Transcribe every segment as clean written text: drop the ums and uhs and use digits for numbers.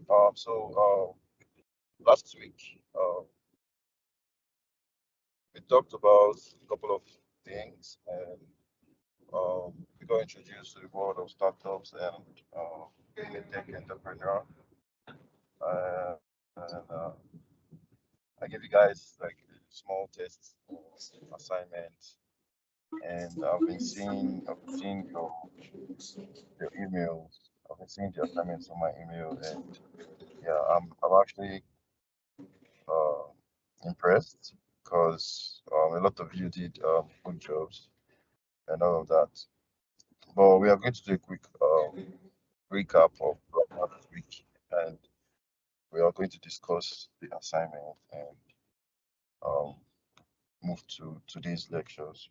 Last week, we talked about a couple of things, and we got introduced to the world of startups and being a tech entrepreneur. And I gave you guys like small tests, assignments, and I've been seeing your emails. I've been seeing the assignments on my email, and yeah, I'm actually uh, impressed because a lot of you did good jobs and all of that. But we are going to do a quick recap of last week, and we are going to discuss the assignment and um, move to today's lectures.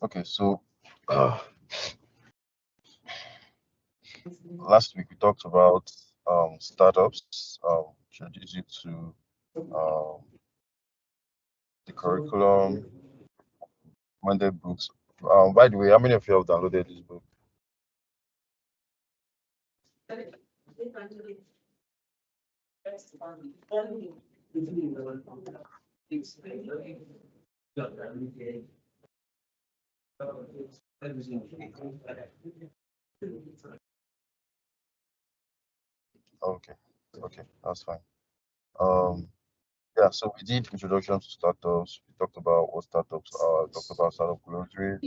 Okay, so uh, last week we talked about startups, introduced you to um, the curriculum, Monday books. By the way, how many of you have downloaded this book? Okay, okay, that's fine. Um, yeah, so we did introduction to startups. We talked about what startups are. Talked about startup glossary.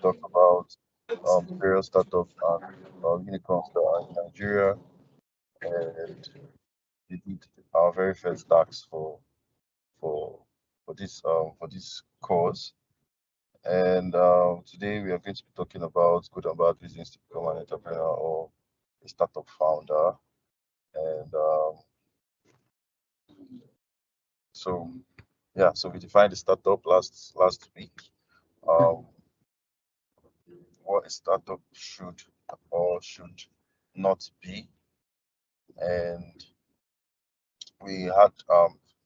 Talked about the various startups and unicorns that are in Nigeria, and we did our very first tax for for this course. And today we are going to be talking about good and bad reasons to become an entrepreneur or a startup founder. And so yeah, so we defined the startup last week. Um, what a startup should or should not be, and we had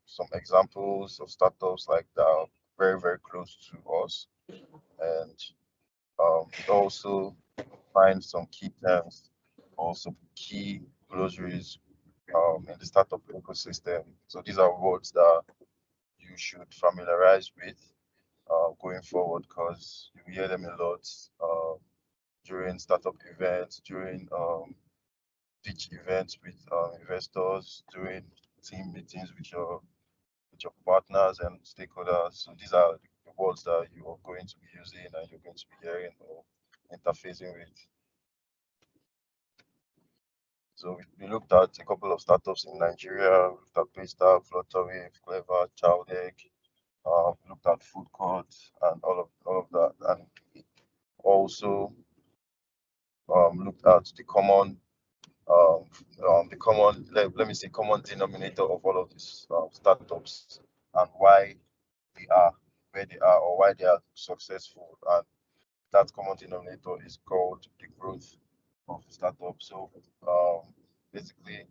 some examples of startups like that are very close to us, and we also find some key terms or some key glossaries in the startup ecosystem. So these are words that you should familiarize with going forward because you hear them a lot during startup events, during pitch events with investors, during team meetings with your partners and stakeholders. So these are the words that you are going to be using and you're going to be hearing or interfacing with. So we looked at a couple of startups in Nigeria. We looked at Paystack, Flutterwave, Clever, Chowdeck. We looked at Food Court and all of that, and also looked at um, the common let me say common denominator of all of these startups and why they are where they are or why they are successful. And that common denominator is called the growth of the startup. So basically,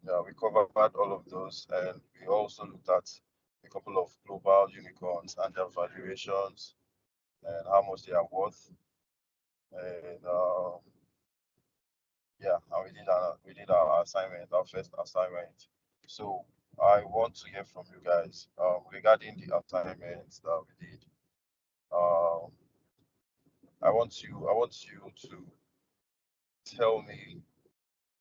yeah, we covered all of those, and we also looked at a couple of global unicorns and their valuations and how much they are worth. And yeah, and we did our assignment, our first assignment. So I want to hear from you guys regarding the assignments that we did. Um, I want you to tell me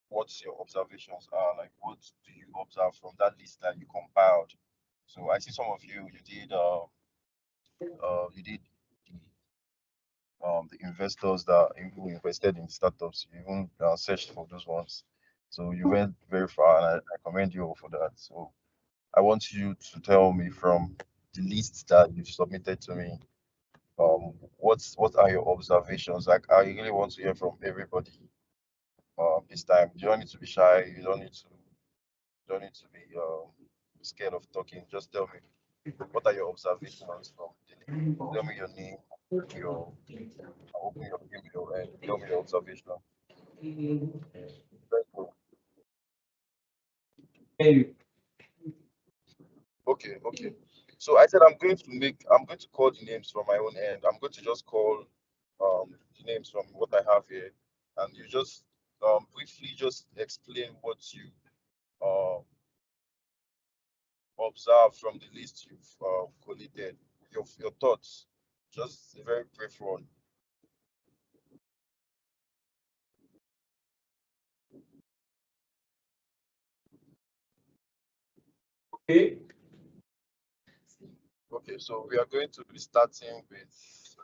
what your observations are. Like, what do you observe from that list that you compiled? So I see some of you did the investors that who invested in startups. You even searched for those ones. So you went very far, and I commend you for that. So I want you to tell me from the list that you've submitted to me. What are your observations? Like, I really want to hear from everybody. This time, you don't need to be shy. You don't need to be scared of talking. Just tell me what are your observations from the list. Tell me your name. your open your email and tell me your observation. Very cool. Okay, okay. So I said I'm going to call the names from my own end. I'm going to just call the names from what I have here, and you just briefly just explain what you uh, observe from the list you've collated, your thoughts. Just a very brief one. Okay. Okay, so we are going to be starting with.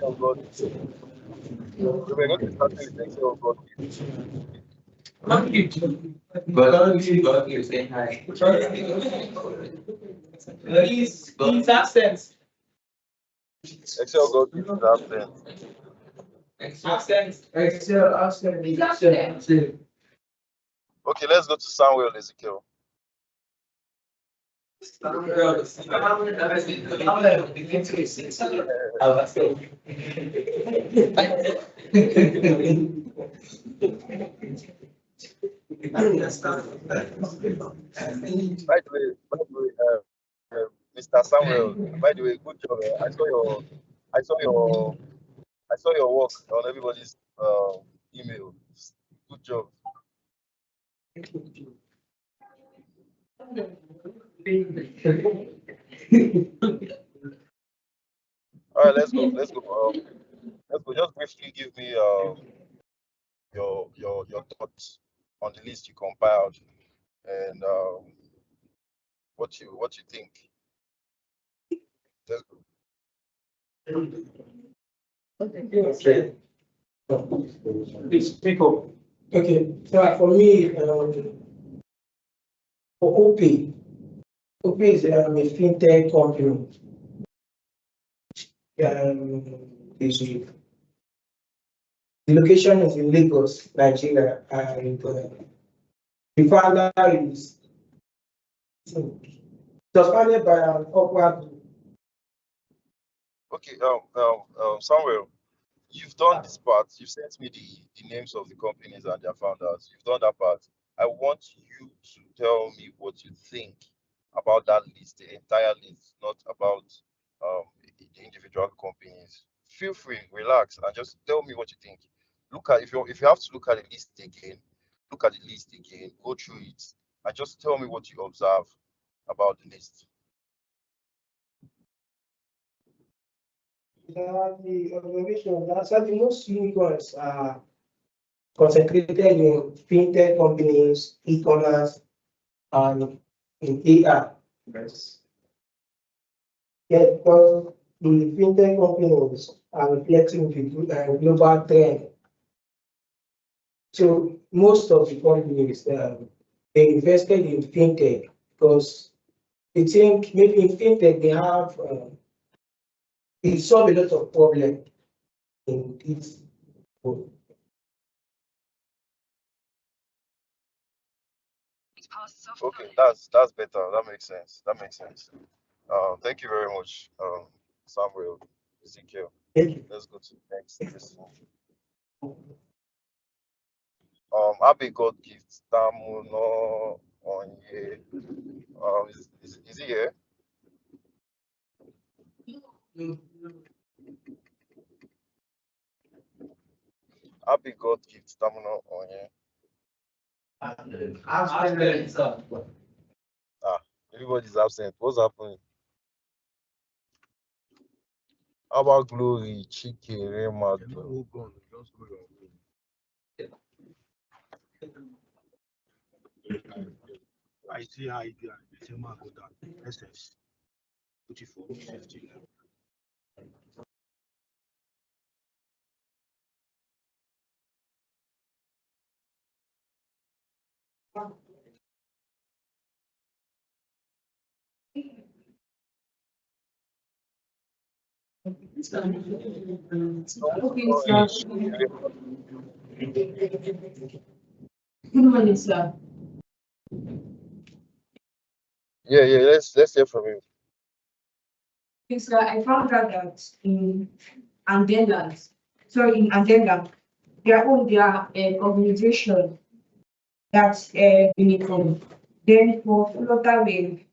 Oh God. So we're going to be starting with Excel God. But you say hi. He's absent. Excel God is absent. Absent. Absent. He's absent. Okay, let's go to Samuel Ezekiel. Mr. Samuel, by the way, good job. I saw your, I saw your work on everybody's email. Good job. All right, let's go. Let's go. Let's go. Just briefly give me your thoughts on the list you compiled and what you think. Let's go. Okay. Please speak up. Okay, so for me, for OP is a fintech company. Is the location is in Lagos, Nigeria, and the founder is it was founded by an upward. Okay. Samuel, you've done this part. You've sent me the names of the companies and their founders. You've done that part. I want you to tell me what you think about that list, the entire list, not about the individual companies. Feel free, relax, and just tell me what you think. Look at if you have to look at the list again, look at the list again, go through it, and just tell me what you observe about the list. The observation that the most unicorns are concentrated in fintech companies, e-commerce, and in AI. Yes. Yeah, because the fintech companies are reflecting the global trend. So most of the companies they invested in fintech because they think maybe in fintech they have it solve a lot of problems in this. Okay, that's better. That makes sense. That makes sense. Thank you very much, Samuel, Ezekiel. Thank you. Let's go to the next person. Abe God gift Tamuno Onye. Is he here? Abe God gift Tamuno Onye. Ah, everybody's absent. What's happening? How about Glory, Chike, Rema? Just go your way. I see how you do it. The same man go down. SS. Put it for 50 now. Okay, sir. Good morning, sir. Yeah, let's hear from you. Okay, sir, I found out that in Andeland, sorry, in Andeland, their organization that's uniform. Then for Flutterwave,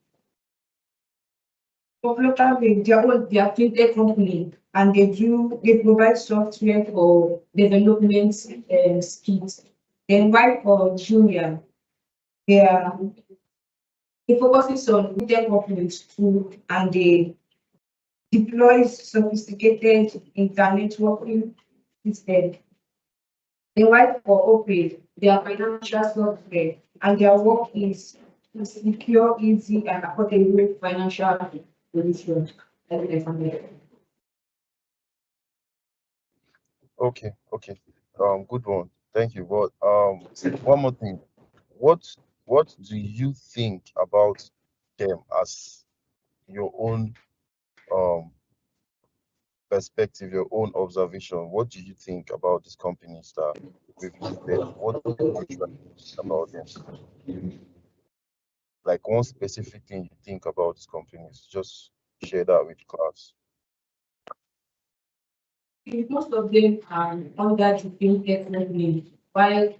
their fintech company, and they provide software for development skills. Then while for Julia, they are it focuses on fintech companies too, and they deploys sophisticated internet working system. Then while for Opay, their financial software and their work is to secure, easy and affordable financial solutions. Okay. Good one. Thank you. But one more thing. What do you think about them as your own um perspective, your own observation? What do you think about these companies that we've listed? What do you actually think about them? Like one specific thing you think about these companies, just share that with class. Most of them are under the fintech company, while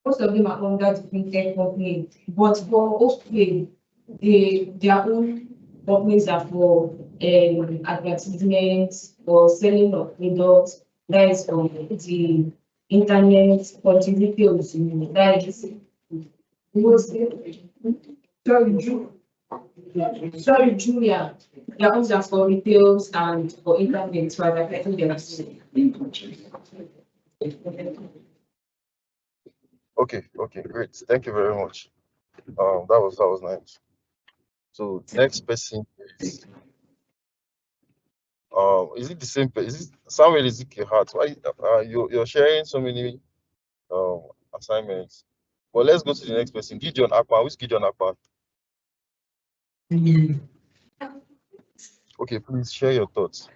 most of them are under the fintech company. But for Opay, their own companies are for advertisements or selling of products. That is on the internet for the retails. That is sorry, sorry, Julia. Their own are for retails and for internet for advertising them. Okay, great. Thank you very much. That was nice. So next person is it the same person? Is it Samuel Ezekiel Hart? Why you're sharing so many assignments? Well, let's go to the next person. Gideon Akpan. Who's Gideon Akpan? Okay, please share your thoughts.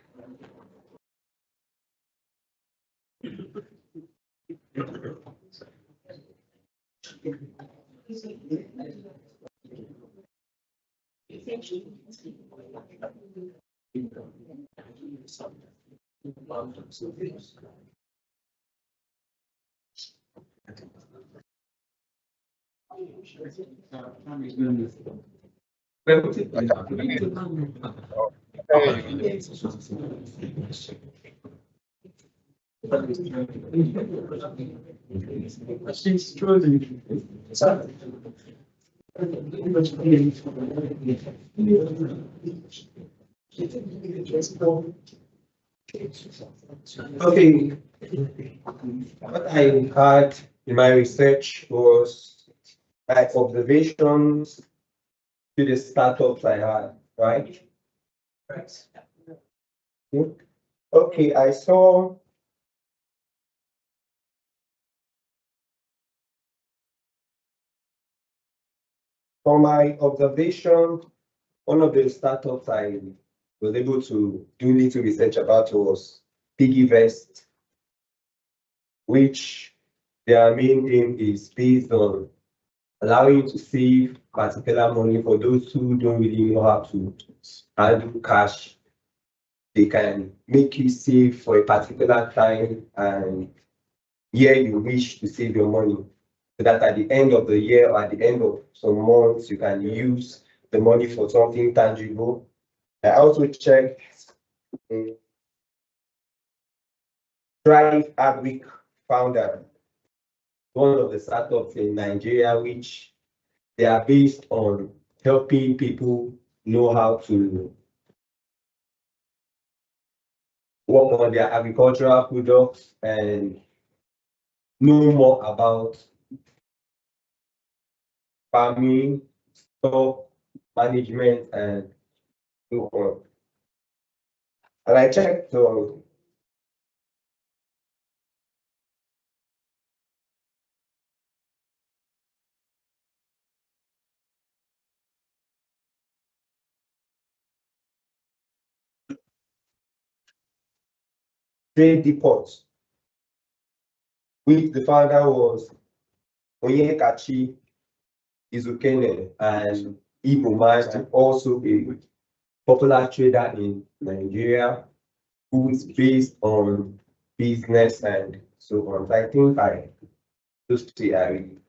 Okay, what I had in my research was my observations to the startups I had, right? Right. Okay, I saw from my observation, one of the startups I was able to do little research about was PiggyVest, which their main aim is based on allowing you to save particular money for those who don't really know how to handle cash. They can make you save for a particular time and year you wish to save your money, so that at the end of the year or at the end of some months, you can use the money for something tangible. I also checked Drive Agric founder, one of the startups in Nigeria, which they are based on helping people know how to work on their agricultural products and know more about farming, stock management, and so on. And I checked 3 depots, which the founder was Onyekachi Izukene and Igbo man, and also a popular trader in Nigeria who is based on business and so on. So I think those 3 are really.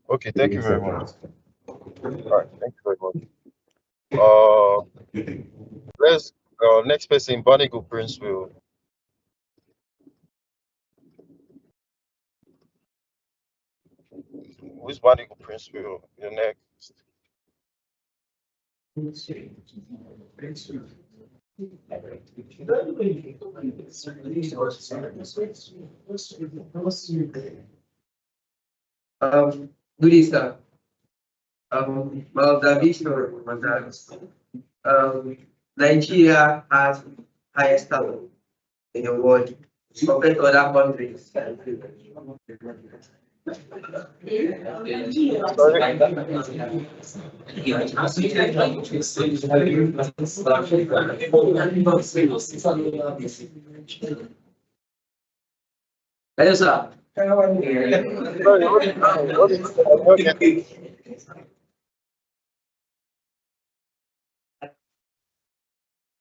Okay, thank you very much. All right, thank you very much. Let's next person, Bonigo Prince will. Who's Bonigo Prince will? You're next. Good evening, sir. My observation was that Nigeria has highest talent in the world compared to other countries. Hello, sir.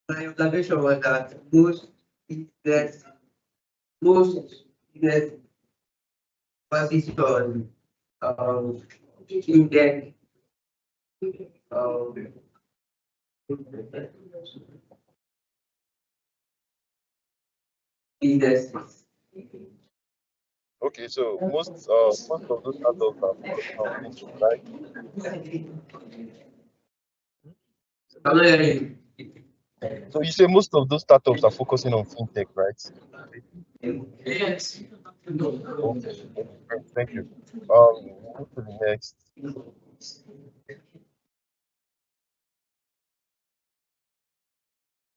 My observation was that most business emphasis on fintech businesses. Okay, so most of those startups are focusing on fintech, right? I'm not hearing So you say most of those startups are focusing on fintech, right? you. Yes. Okay, great, thank you. Move to the next.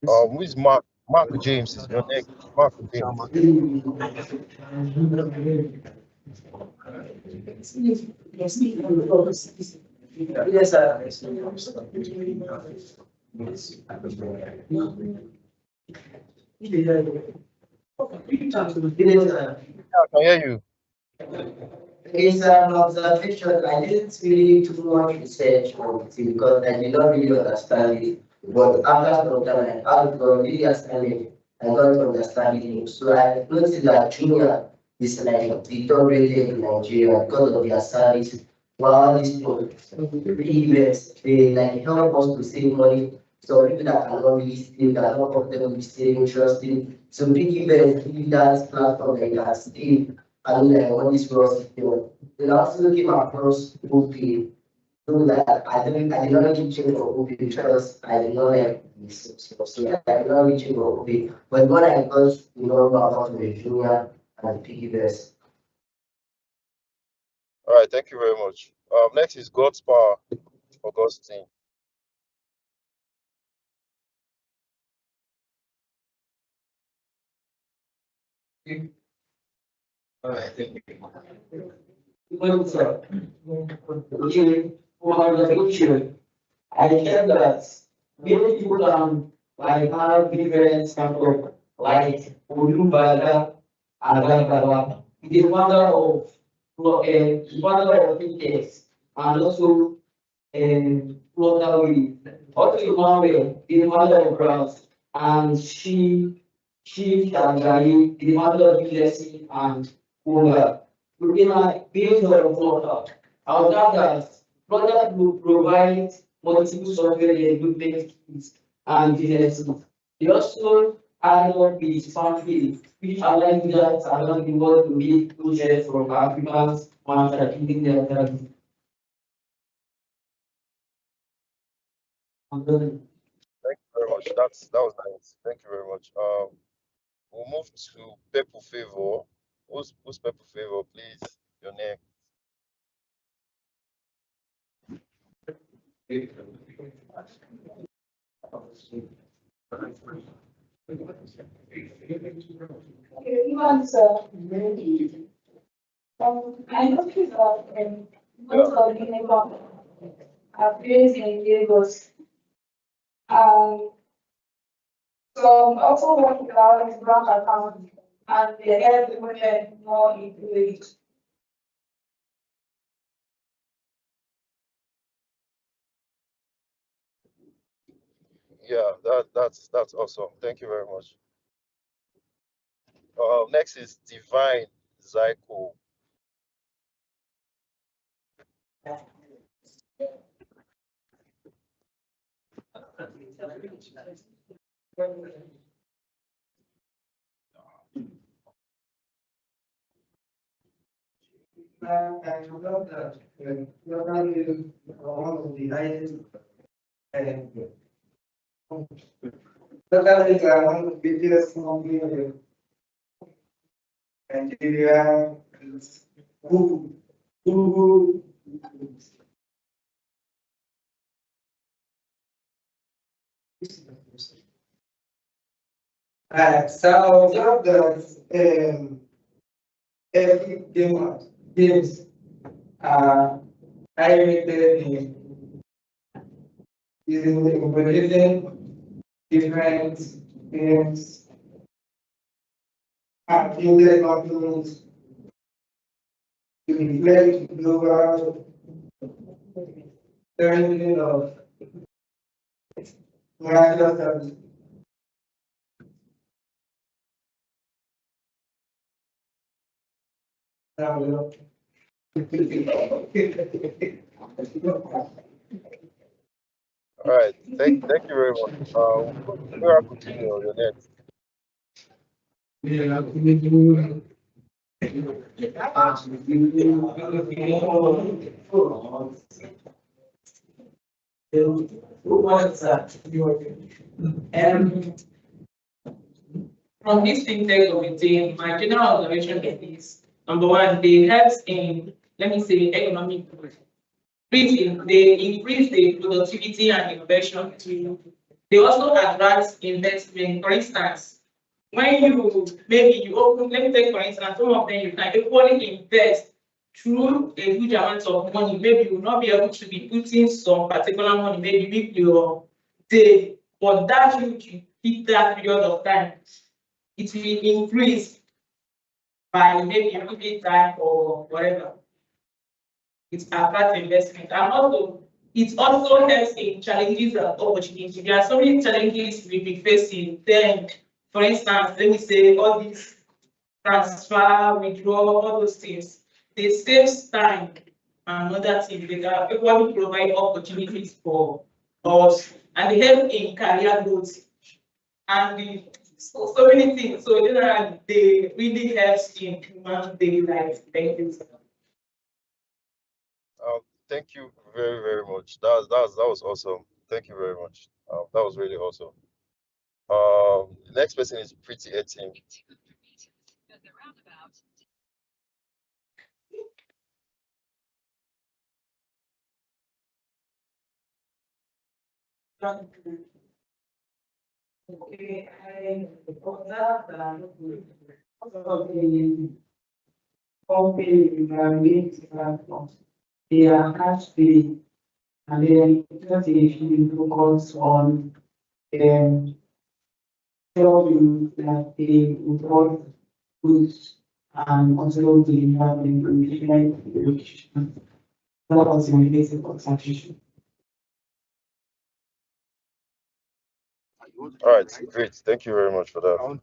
Who is Mark? Mark James is your next. Mark James. Yes, sir. Yeah, I can hear you. It's an observation. I didn't really do much research on it because I did not really understand it. But after some time, I got to really understand it. I got to understand it. So I noticed that Junior is like the top rated in Nigeria because of their service. While these events, they like help us to save money. So people that cannot really steal, that not comfortable saving, trusting. So big events give that platform that you can steal and what this was, then also came across Opie. So that I did not reach him for Opie because I did not like this. So I did not reach him for Opie. But when I got to know about the junior and piggy bears. All right, thank you very much. Next is God's Power, Augustine. All right, thank you. Well, sir, okay, for the future, I heard that many people like have different sample, like Ulubaga and Lagaba. It is wonder of index and also Flutterwave. Also Emmanuel is wonder of grass and she and Gary is wonder of blessing and Kunga. Looking at based on Flutter, I would add that Flutter will provide multiple software development kits and businesses. They also add up with Smartfield, which allows users around the world to make projects from Africans manufacturing their services. Thank you very much. That was nice. Thank you very much. We'll move to Purple Favor. Who's Purple Favor, please? Your name. Okay, once, I noticed that, most of the neighbor are based in Lagos. So also working out his bank account and they help the women more into it. Yeah, that's awesome. Thank you very much. Next is Divine Zyko. I love that, locally, one of the highest, locally, one of the biggest company in Nigeria, is Google. So I love that, every games are animated in using different games and building modules to reflect global trending of natural services. All right. Thank you very much. Miracle Junior, your next. Who wants that? From this fintech committee, my general observation is number one, they help in, let me say, economic growth. They increase the productivity and innovation to, they also attract investment. For instance, when you maybe you open, let me take for instance, some of them you can equally invest through a huge amount of money. Maybe you will not be able to be putting some particular money, maybe weekly or day, but that you hit that period of time, it will increase by maybe a little time or whatever. It attracts investment, and also it also helps in challenges and opportunities. There are so many challenges we'll be facing. Then, for instance, let me say all these transfer, withdrawal, all those things. They save time and other things. They can equally provide opportunities for us, and they help in career growth and so many things. So generally, they really help in human daily life. Thank you. Thank you very much. That was awesome. Thank you very much. That was really awesome. The next person is Pretty Etin. Okay, I observe that most of the company linked platforms, they are actually, and then just if you focus on showing that they import goods and also the have information education. That was my basic observation. All right, great. Thank you very much for that.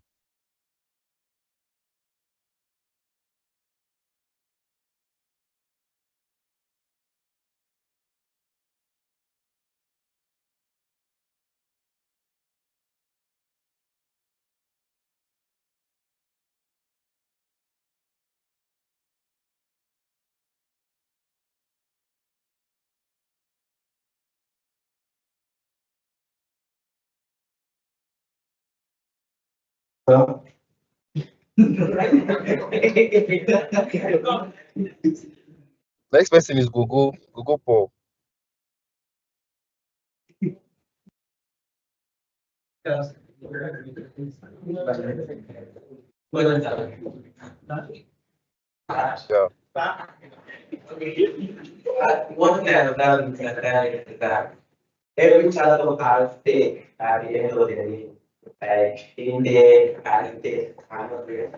Next person is Google Paul. Yeah. One thing I've learned is that every child has stake at the end of the day. Like in the and the kind of way.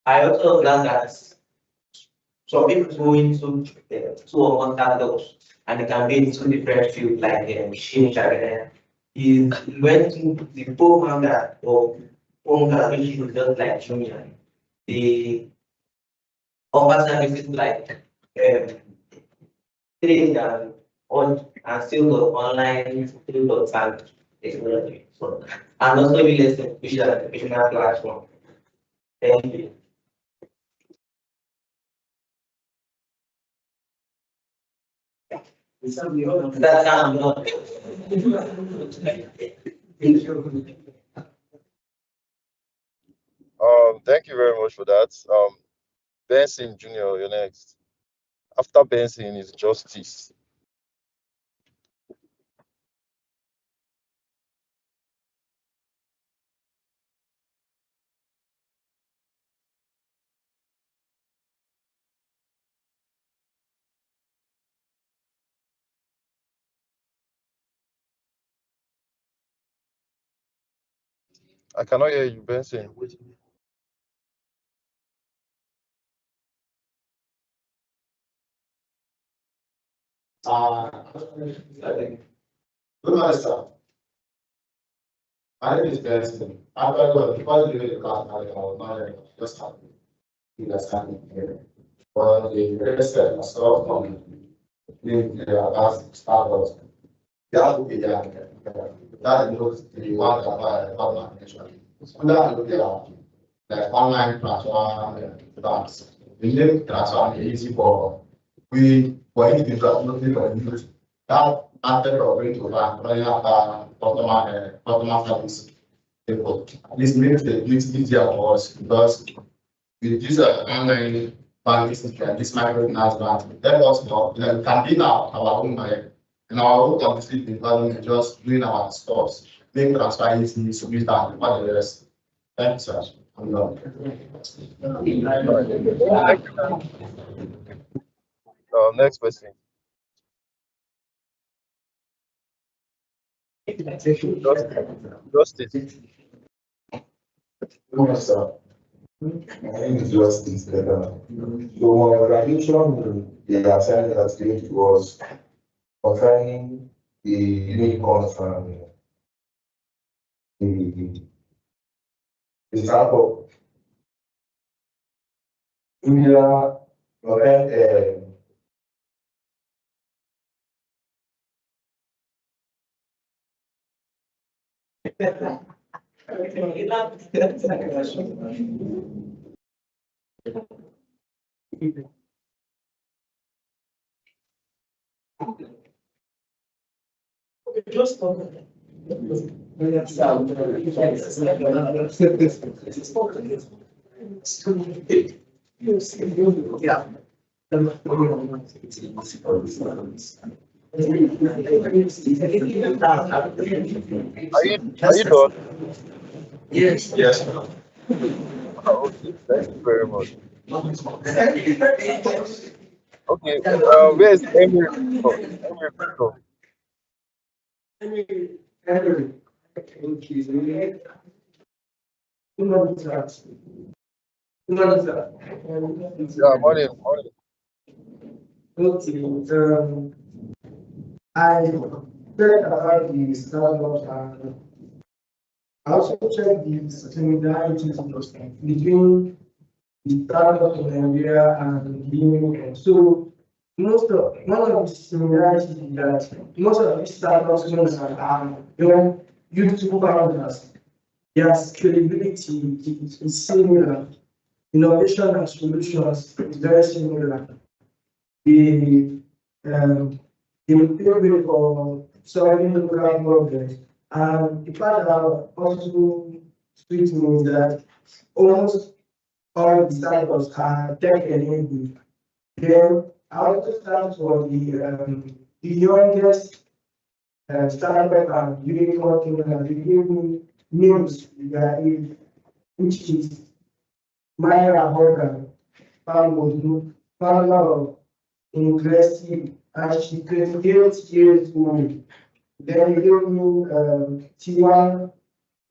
I also learned that some people go into two or more titles and they can be into different fields like machine learning. Is went to the co-founder or owner, which is just like Junior. The offer services like trading and on and still got online through the and technology. So and also real estate, which is an educational platform. Thank you. That's how I'm not. Thank you very much for that. Benson Junior, you're next. After Benson is Justice. I cannot hear you, Benson. Good morning, sir. My name is Benson. After God, because you the class, I was not just happy. You are standing here. But the rest of myself from the last startups, that would be that. That knows the one that I have my attention. So that would be like online platform banks. The link transfer is easy for we individuals looking for use that aspect of going to bank customer service people. This makes it easier for us because with this online banking system, this microfinance bank, let us know that we can be now our own money and our own completely development just doing our stores, make transfer easy, submit and all the rest. Thank you, sir. I'm done. Next person. Justice. Sir. My name is Justice. So my graduation, the assignment that given to us concerning the unicorns and the startup. India, okay, Just yeah. Are you done? Yes. yes. Okay, thank you very much. Okay, where's Emily? Emily Victor. Henry. Yeah, morning. I checked about the startups and I also checked the similarities between the startups in Nigeria and the unicorn. So one of the similarities is that most of these startups are young youthful founders. Their scalability is similar. Innovation and solutions is very similar. The theory for solving local problems and the part that also which means that almost all the startups are tech-enabled. Then I also start for the youngest startup and unicorn team and the news regarding which is Myra Morgan, founder of Ingressive, and she 28 years old. Then you give me Tiwan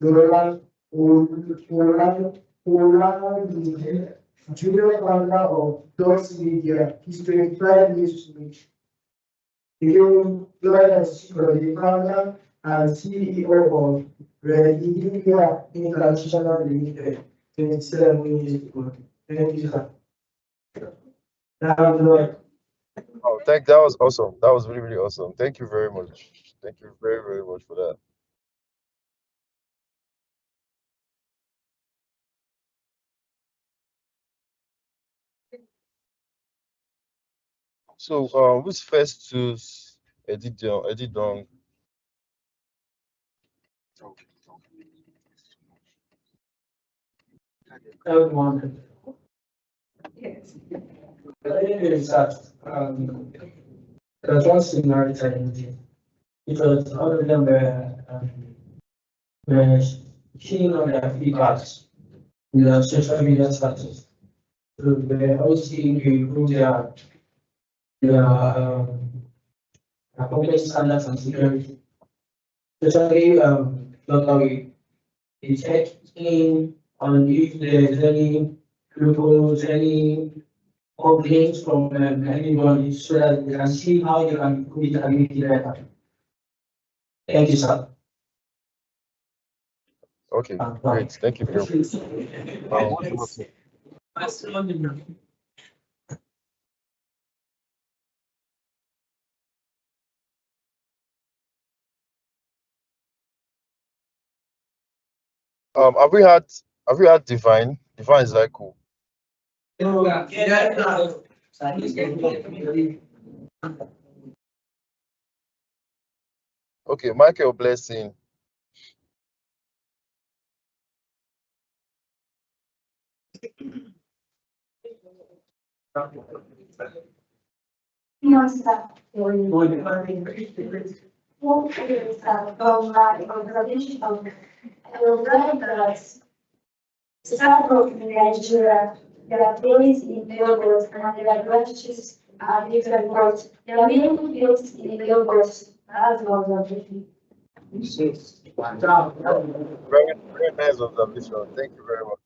Dolan Oran, junior founder of Dots Media. He's 25 years old. You give me Florence, the founder and CEO of Red India International Limited. 27 years old. Thank you, sir. Oh, that was awesome. That was really, really awesome. Thank you very much. Thank you very, very much for that. So, who's first to edit Dong? Everyone. Yes. There's one similarity. Because all of them were keen on their feedbacks in their social media status. So they're also seeking to improve their public standards and security. Especially locally, they check in on if there's any loopholes, any complaints from anybody so that we can see how they can improve it and make it better. Thank you, sir. Okay, great. Thank you very much. Have we had Divine? Divine is like cool. Okay, Michael Blessing. Startup in Nigeria, there are based in Lagos and there are branches at different ports. They are mainly based in Lagos. That's what we're doing. Very, very nice observation. Thank you very much.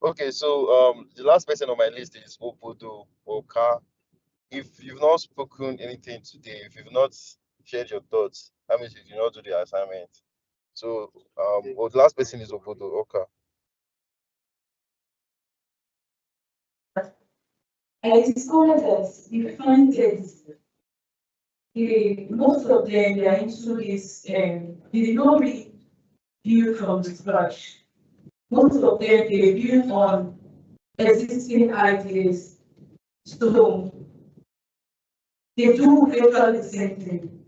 Okay, so the last person on my list is Obodo Oka. If you've not spoken anything today, if you've not shared your thoughts, that means you did not do the assignment. So the last person is Obodo Oka. I discovered that the findings, most of them they are into this, they did not really build from scratch. Most of them they build on existing ideas. So they do virtually the same thing.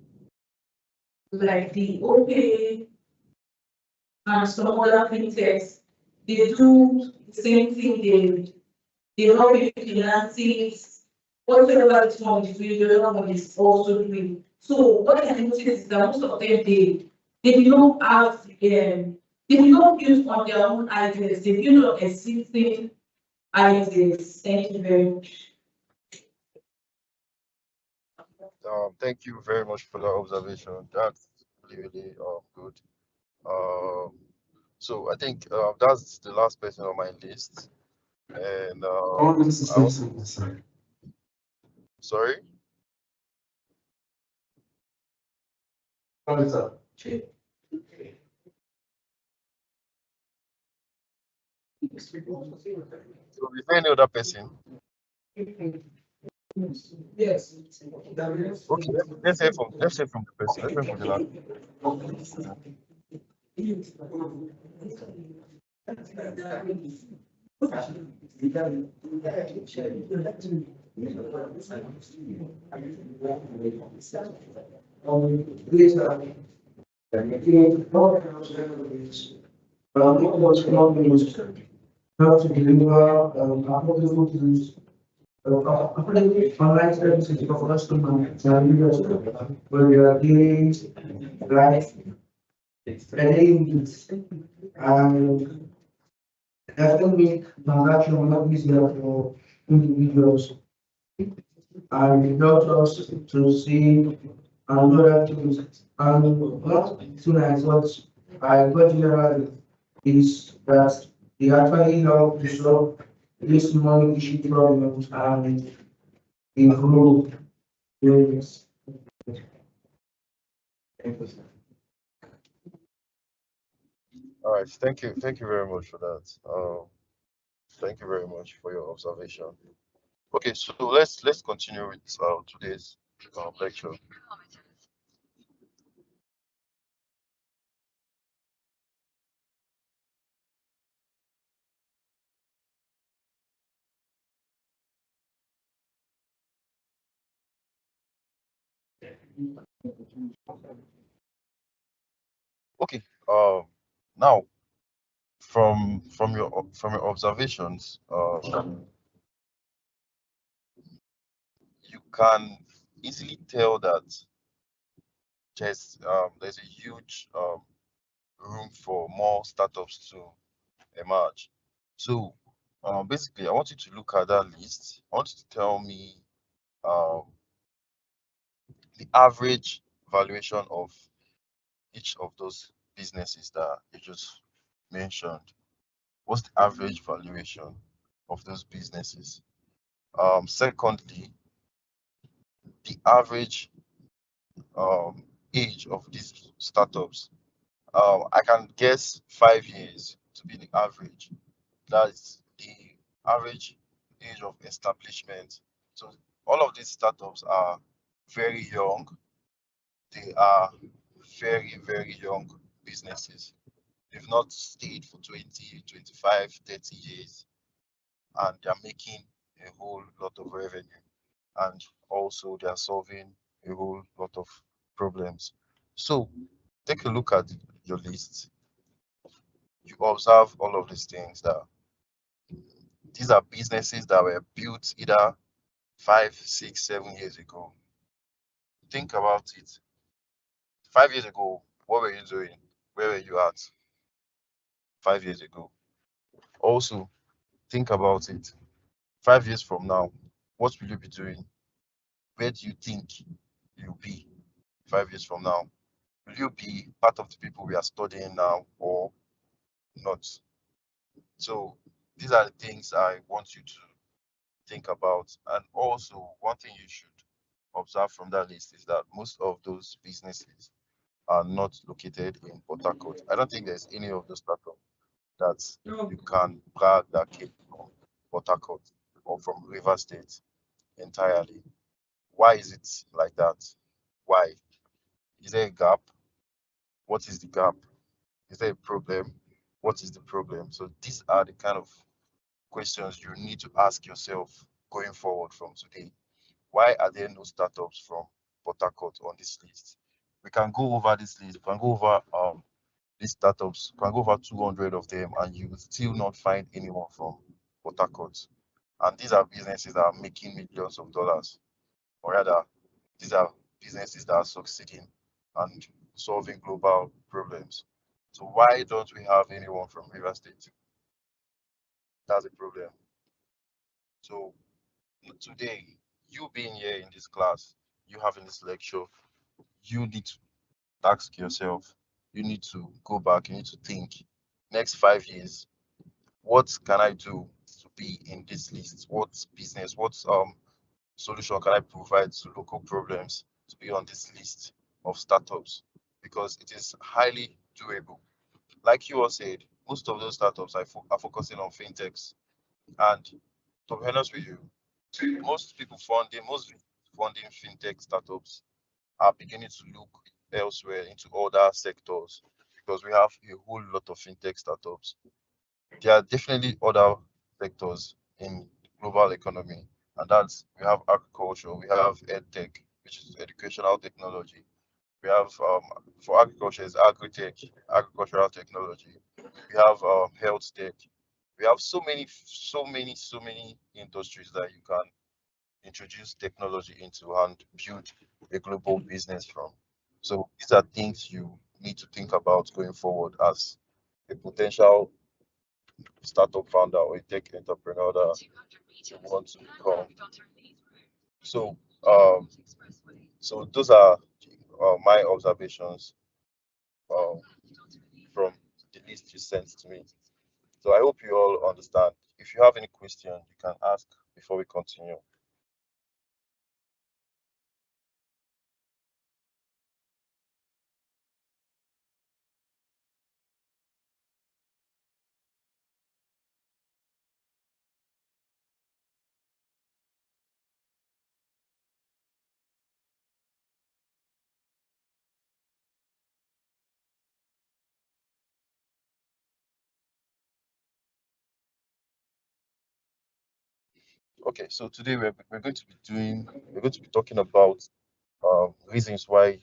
Like the OPay and some other fintechs, they do the same thing. They help you finances, whatever is wrong with you, the other one is also doing. So what I noticed is that most of them they do not have they do not use on their own ideas, they build on existing ideas. Thank you very much. Thank you very much for that observation. That's really, really good. So I think that's the last person on my list. And sorry. So is there any other person? Yes. Okay, let's hear from the person. Let's hear from the last. Please, how to deliver affordable goods, affordable online services for customers and users, where they are dealing life, spending needs, and economic transaction will not be easier for individuals. And it helps us to see another things. And what soon as what I got generally is that they actually help to solve this money issue problems and improve things. All right, thank you very much for that. Thank you very much for your observation. Okay, so let's continue with today's lecture. Okay, now from your observations, you can easily tell that there's a huge room for more startups to emerge. So basically, I want you to look at that list. I want you to tell me um, the average valuation of each of those businesses that you just mentioned. What's the average valuation of those businesses? Secondly, the average age of these startups. I can guess 5 years to be the average. That's the average age of establishment. So all of these startups are very young. They are very young businesses. They've not stayed for 20, 25, 30 years, and they're making a whole lot of revenue. And also they are solving a whole lot of problems. So take a look at your list. You observe all of these things that these are businesses that were built either 5, 6, 7 years ago. Think about it. 5 years ago, what were you doing? Where were you at 5 years ago? Also, think about it. 5 years from now, what will you be doing? Where do you think you'll be 5 years from now? Will you be part of the people we are studying now or not? So these are the things I want you to think about. And also, one thing you should observe from that list is that most of those businesses are not located in Port Harcourt. I don't think there's any of those startups that you can brag that came from Port Harcourt or from River State entirely. Why is it like that? Why? Is there a gap? What is the gap? Is there a problem? What is the problem? So these are the kind of questions you need to ask yourself going forward from today. Why are there no startups from Port Harcourt on this list? We can go over this list. We can go over these startups. We can go over 200 of them, and you will still not find anyone from Port Harcourt. And these are businesses that are making millions of dollars, or rather, these are businesses that are succeeding and solving global problems. So why don't we have anyone from River State? That's a problem. So today, you being here in this class, you having this lecture, you need to ask yourself, you need to go back, you need to think, next 5 years, what can I do to be in this list? What business, what solution can I provide to local problems to be on this list of startups? Because it is highly doable. Like you all said, most of those startups are focusing on fintechs. And to be honest with you, most funding fintech startups are beginning to look elsewhere into other sectors because we have a whole lot of fintech startups. There are definitely other sectors in global economy, and that's we have agriculture, we have edtech, which is educational technology, We have for agriculture is agri-tech, agricultural technology. We have health tech. We have so many industries that you can introduce technology into and build a global business from. So these are things you need to think about going forward as a potential startup founder or a tech entrepreneur that you want to become. So so those are my observations um, from the list you sent to me. So I hope you all understand. If you have any question, you can ask before we continue. Okay, so today we're going to be talking about reasons why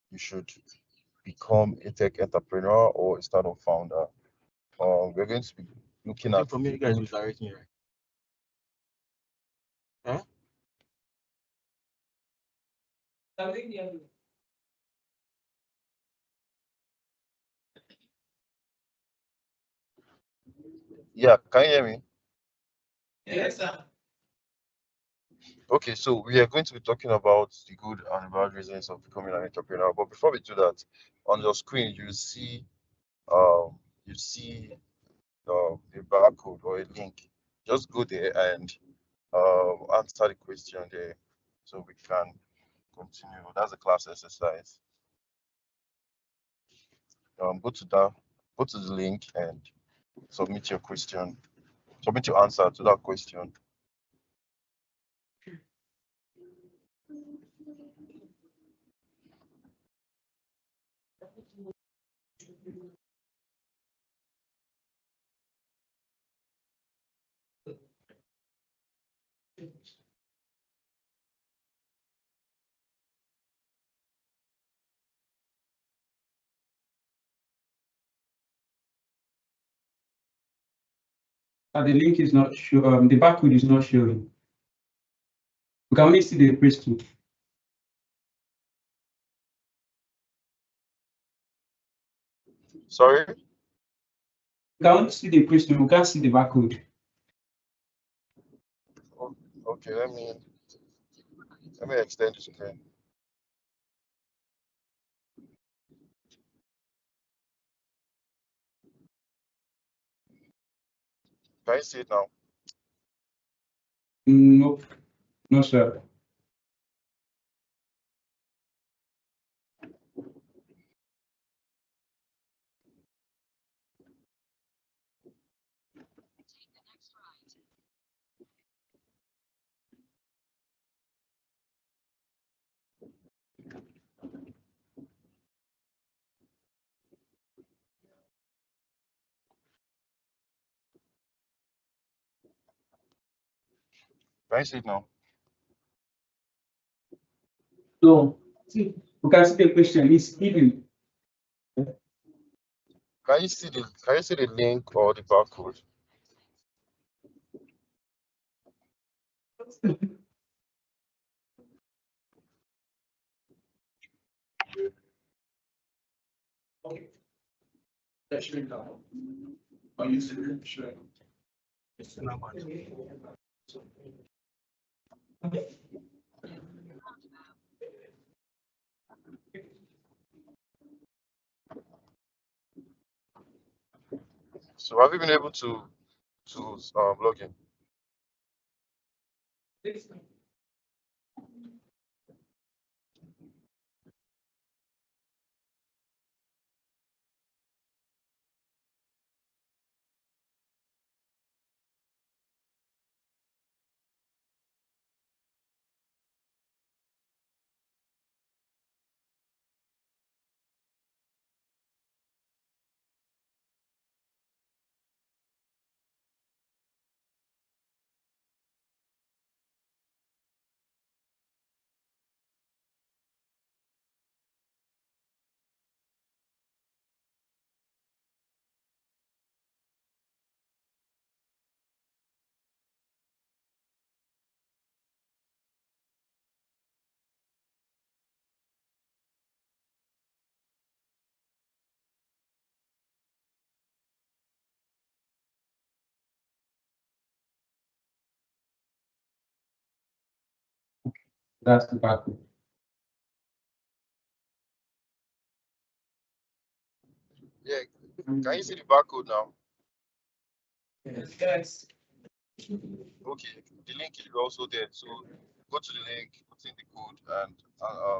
you should become a tech entrepreneur or a startup founder. We're going to be looking at From you guys who's directing it, right? Huh? yeah, can you hear me? Yes, sir. Okay, so we are going to be talking about the good and bad reasons of becoming an entrepreneur. But before we do that, on your screen um you see a barcode or a link. Just go there and answer the question there so we can continue. That's a class exercise. Go to the link and submit your question. Submit your answer to that question. The link is not showing, the barcode is not showing. We can only see the question. Sorry? We can only see the question, we can't see the barcode. Okay, let me extend the screen. Can you see it now? Nope, no sir. Can you see it now? No, see, we can see the question, it's hidden. Can you see the link or the barcode? Okay. That's showing down. Are you showing? It's not bad. So have you been able to log in? That's the barcode. Yeah, can you see the barcode now? Yes. Okay, the link is also there. So go to the link, put in the code, and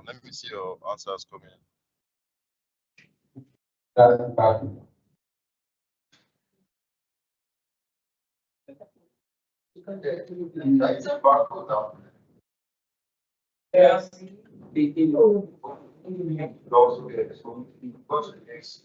let me see your answers coming in. That's the barcode. Can you see the barcode now? Yes. Also there. So go to the next.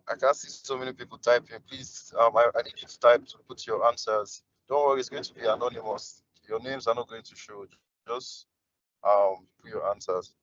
I can't see so many people typing. Please, I need you to type to put your answers. Don't worry, it's going to be anonymous. Your names are not going to show. Just put your answers.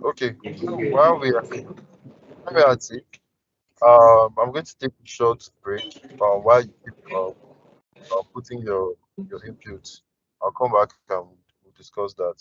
Okay, so while we are at it, I'm going to take a short break while you keep putting your input. I'll come back and we'll discuss that.